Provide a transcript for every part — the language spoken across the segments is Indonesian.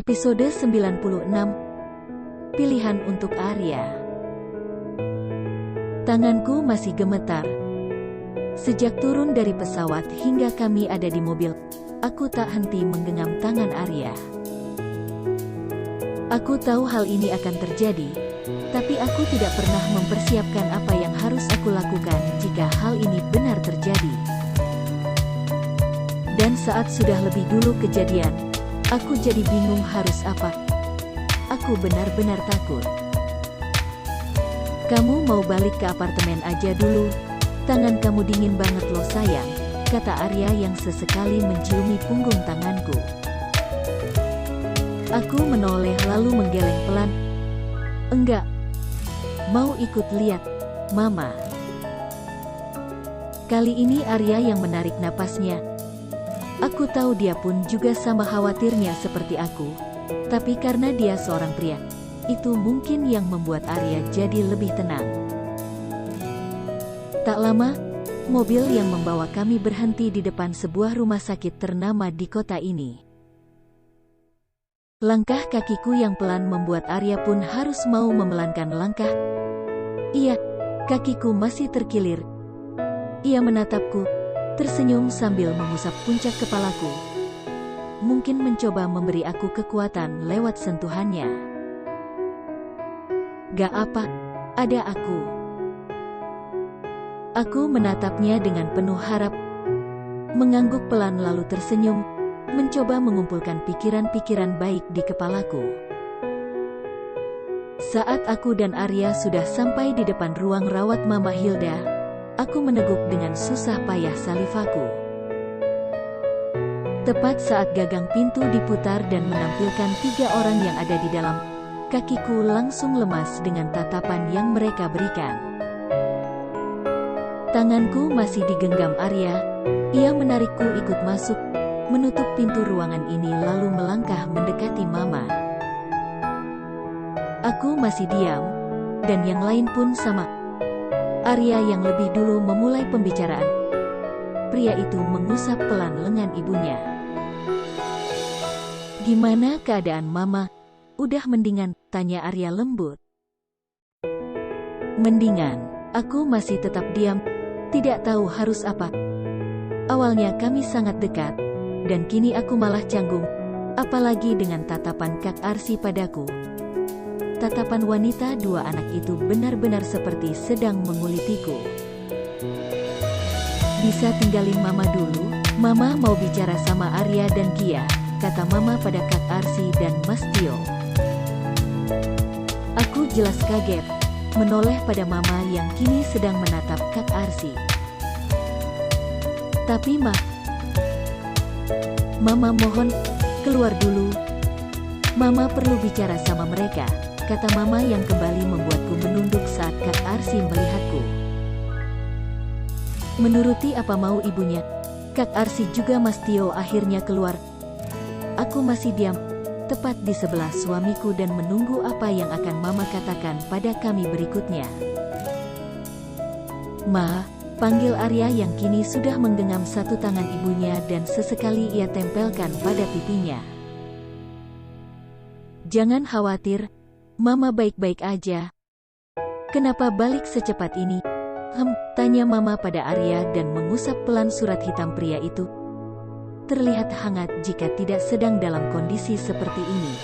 Episode 96. Pilihan untuk Arya. Tanganku masih gemetar. Sejak turun dari pesawat hingga kami ada di mobil, aku tak henti menggenggam tangan Arya. Aku tahu hal ini akan terjadi, tapi aku tidak pernah mempersiapkan apa yang harus aku lakukan jika hal ini benar terjadi. Dan saat sudah lebih dulu kejadian, aku jadi bingung harus apa. Aku benar-benar takut. Kamu mau balik ke apartemen aja dulu? Tangan kamu dingin banget loh sayang, kata Arya yang sesekali menciumi punggung tanganku. Aku menoleh lalu menggeleng pelan. Enggak. Mau ikut lihat, Mama. Kali ini Arya yang menarik napasnya. Aku tahu dia pun juga sama khawatirnya seperti aku. Tapi karena dia seorang pria, itu mungkin yang membuat Arya jadi lebih tenang. Tak lama, mobil yang membawa kami berhenti di depan sebuah rumah sakit ternama di kota ini. Langkah kakiku yang pelan membuat Arya pun harus mau memelankan langkah. Iya, kakiku masih terkilir. Ia menatapku, tersenyum sambil mengusap puncak kepalaku. Mungkin mencoba memberi aku kekuatan lewat sentuhannya. Gak apa, ada aku. Aku menatapnya dengan penuh harap, mengangguk pelan lalu tersenyum, mencoba mengumpulkan pikiran-pikiran baik di kepalaku. Saat aku dan Arya sudah sampai di depan ruang rawat Mama Hilda, aku meneguk dengan susah payah salivaku. Tepat saat gagang pintu diputar dan menampilkan 3 orang yang ada di dalam, kakiku langsung lemas dengan tatapan yang mereka berikan. Tanganku masih digenggam Arya, ia menarikku ikut masuk, menutup pintu ruangan ini lalu melangkah mendekati Mama. Aku masih diam, dan yang lain pun sama. Arya yang lebih dulu memulai pembicaraan. Pria itu mengusap pelan lengan ibunya. Gimana keadaan Mama? Udah mendingan? Tanya Arya lembut. Mendingan. Aku masih tetap diam, tidak tahu harus apa. Awalnya kami sangat dekat, dan kini aku malah canggung, apalagi dengan tatapan Kak Arsi padaku. Tatapan wanita 2 anak itu benar-benar seperti sedang mengulitiku. Bisa tinggalin Mama dulu, Mama mau bicara sama Arya dan Gia, kata Mama pada Kak Arsi dan Mas Tio. Aku jelas kaget, menoleh pada Mama yang kini sedang menatap Kak Arsi. Tapi Mama mohon, keluar dulu. Mama perlu bicara sama mereka, kata Mama yang kembali membuatku menunduk saat Kak Arsi melihatku. Menuruti apa mau ibunya, Kak Arsi juga Mas Tio akhirnya keluar. Aku masih diam, tepat di sebelah suamiku dan menunggu apa yang akan Mama katakan pada kami berikutnya. Ma, panggil Arya yang kini sudah menggenggam satu tangan ibunya dan sesekali ia tempelkan pada pipinya. Jangan khawatir, Mama baik-baik aja. Kenapa balik secepat ini? Tanya Mama pada Arya dan mengusap pelan surat hitam pria itu. Terlihat hangat jika tidak sedang dalam kondisi seperti ini.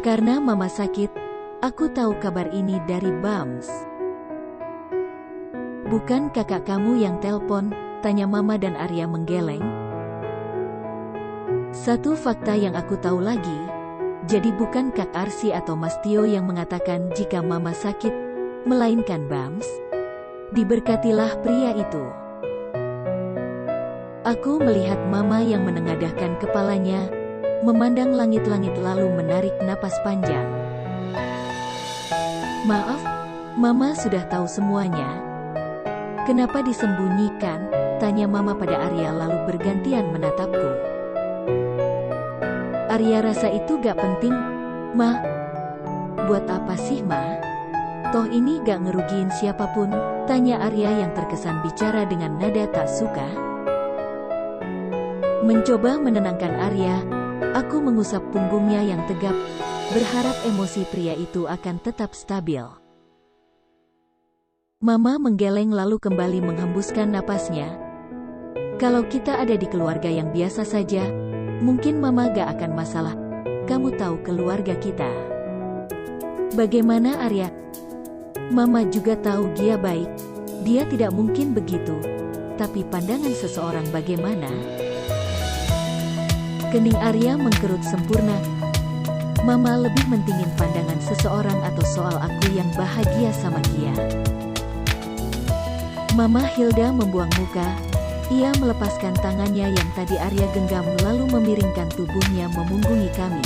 Karena Mama sakit, aku tahu kabar ini dari Bams. Bukan kakak kamu yang telpon? Tanya Mama dan Arya menggeleng. Satu fakta yang aku tahu lagi, jadi bukan Kak Arsi atau Mas Tio yang mengatakan jika Mama sakit, melainkan Bams. Diberkatilah pria itu. Aku melihat Mama yang menengadahkan kepalanya, memandang langit-langit lalu menarik napas panjang. Maaf, Mama sudah tahu semuanya. Kenapa disembunyikan? Tanya Mama pada Arya lalu bergantian menatapku. Arya rasa itu gak penting, Ma. Buat apa sih, Ma? Toh ini gak ngerugiin siapapun, tanya Arya yang terkesan bicara dengan nada tak suka. Mencoba menenangkan Arya, Aku mengusap punggungnya yang tegap, berharap emosi pria itu akan tetap stabil. Mama menggeleng lalu kembali menghembuskan napasnya. Kalau kita ada di keluarga yang biasa saja, mungkin Mama gak akan masalah. Kamu tahu keluarga kita. Bagaimana Arya? Mama juga tahu dia baik. Dia tidak mungkin begitu. Tapi pandangan seseorang bagaimana? Kening Arya mengkerut sempurna. Mama lebih mentingin pandangan seseorang atau soal aku yang bahagia sama dia. Mama Hilda membuang muka. Ia melepaskan tangannya yang tadi Arya genggam lalu memiringkan tubuhnya memunggungi kami.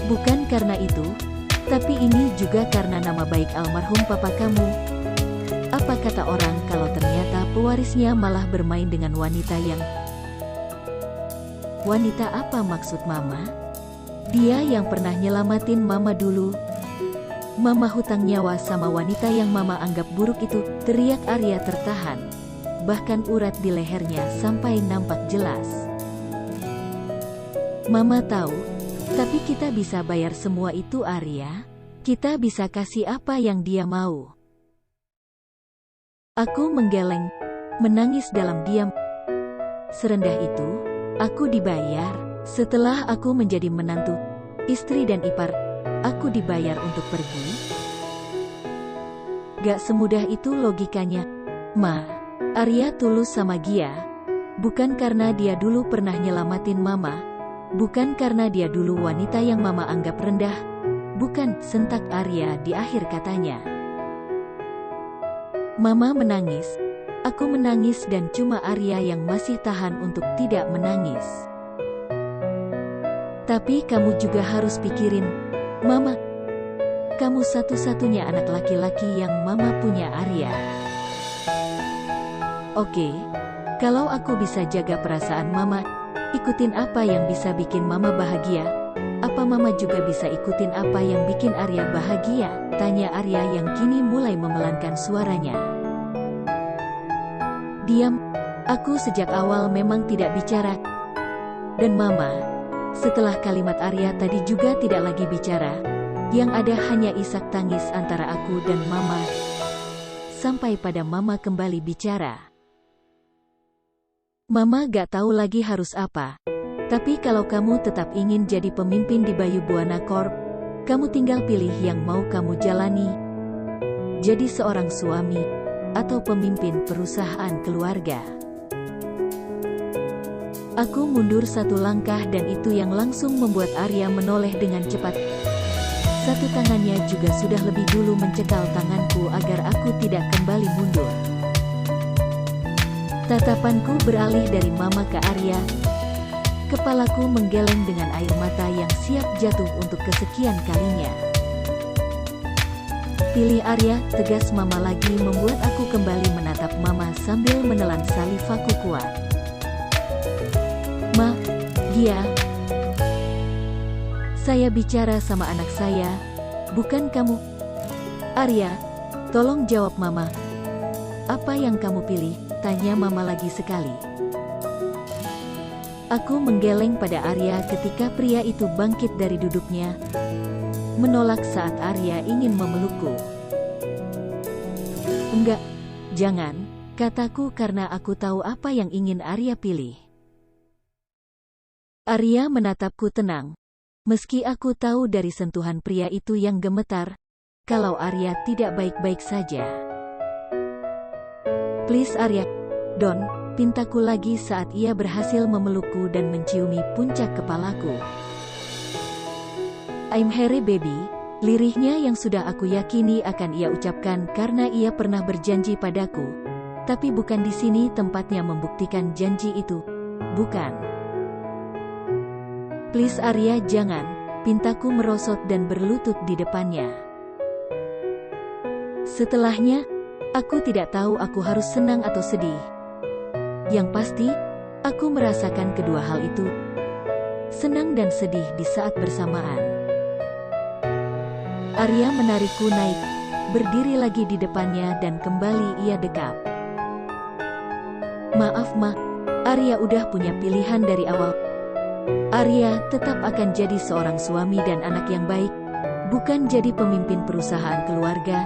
Bukan karena itu, tapi ini juga karena nama baik almarhum papa kamu. Apa kata orang kalau ternyata pewarisnya malah bermain dengan wanita yang... Wanita apa maksud Mama? Dia yang pernah nyelamatin Mama dulu. Mama hutang nyawa sama wanita yang Mama anggap buruk itu, teriak Arya tertahan. Bahkan urat di lehernya sampai nampak jelas. Mama tahu, tapi kita bisa bayar semua itu Arya. Kita bisa kasih apa yang dia mau. Aku menggeleng, menangis dalam diam. Serendah itu, aku dibayar. Setelah aku menjadi menantu, istri dan ipar, aku dibayar untuk pergi. Gak semudah itu logikanya, Ma. Arya tulus sama Gia, bukan karena dia dulu pernah nyelamatin Mama, bukan karena dia dulu wanita yang Mama anggap rendah, bukan, sentak Arya di akhir katanya. Mama menangis, aku menangis dan cuma Arya yang masih tahan untuk tidak menangis. Tapi kamu juga harus pikirin, Mama, kamu satu-satunya anak laki-laki yang Mama punya Arya. Oke, kalau aku bisa jaga perasaan Mama, ikutin apa yang bisa bikin Mama bahagia, apa Mama juga bisa ikutin apa yang bikin Arya bahagia? Tanya Arya yang kini mulai memelankan suaranya. Diam, aku sejak awal memang tidak bicara. Dan Mama, setelah kalimat Arya tadi juga tidak lagi bicara, yang ada hanya isak tangis antara aku dan Mama. Sampai pada Mama kembali bicara. Mama gak tahu lagi harus apa. Tapi kalau kamu tetap ingin jadi pemimpin di Bayu Buana Corp, kamu tinggal pilih yang mau kamu jalani. Jadi seorang suami, atau pemimpin perusahaan keluarga. Aku mundur satu langkah dan itu yang langsung membuat Arya menoleh dengan cepat. Satu tangannya juga sudah lebih dulu mencekal tanganku agar aku tidak kembali mundur. Tatapanku beralih dari Mama ke Arya. Kepalaku menggeleng dengan air mata yang siap jatuh untuk kesekian kalinya. Pilih Arya, tegas Mama lagi membuat aku kembali menatap Mama sambil menelan salivaku kuat. Ma, Gia. Saya bicara sama anak saya, bukan kamu. Arya, tolong jawab Mama. Apa yang kamu pilih? Tanya Mama lagi sekali. Aku menggeleng pada Arya ketika pria itu bangkit dari duduknya, menolak saat Arya ingin memelukku. Enggak, jangan, kataku karena aku tahu apa yang ingin Arya pilih. Arya menatapku tenang. Meski aku tahu dari sentuhan pria itu yang gemetar, kalau Arya tidak baik-baik saja. Please Arya, don't, pintaku lagi saat ia berhasil memelukku dan menciumi puncak kepalaku. I'm Harry baby, lirihnya yang sudah aku yakini akan ia ucapkan karena ia pernah berjanji padaku. Tapi bukan di sini tempatnya membuktikan janji itu, bukan. Please Arya jangan, pintaku merosot dan berlutut di depannya. Setelahnya, aku tidak tahu aku harus senang atau sedih. Yang pasti, aku merasakan kedua hal itu. Senang dan sedih di saat bersamaan. Arya menarikku naik, berdiri lagi di depannya dan kembali ia dekap. Maaf Ma, Arya udah punya pilihan dari awal. Arya tetap akan jadi seorang suami dan anak yang baik, bukan jadi pemimpin perusahaan keluarga.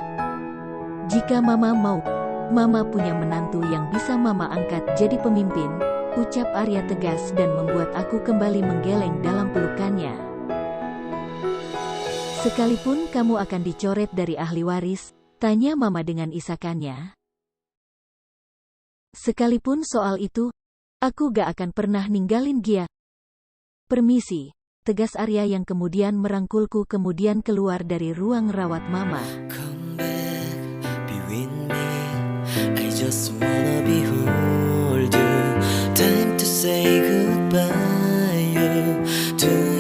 Jika Mama mau, Mama punya menantu yang bisa Mama angkat jadi pemimpin, ucap Arya tegas dan membuat aku kembali menggeleng dalam pelukannya. Sekalipun kamu akan dicoret dari ahli waris, tanya Mama dengan isakannya. Sekalipun soal itu, aku gak akan pernah ninggalin Gia. Permisi, tegas Arya yang kemudian merangkulku kemudian keluar dari ruang rawat Mama. Come back, be with me. I just wanna behold you. Time to say goodbye to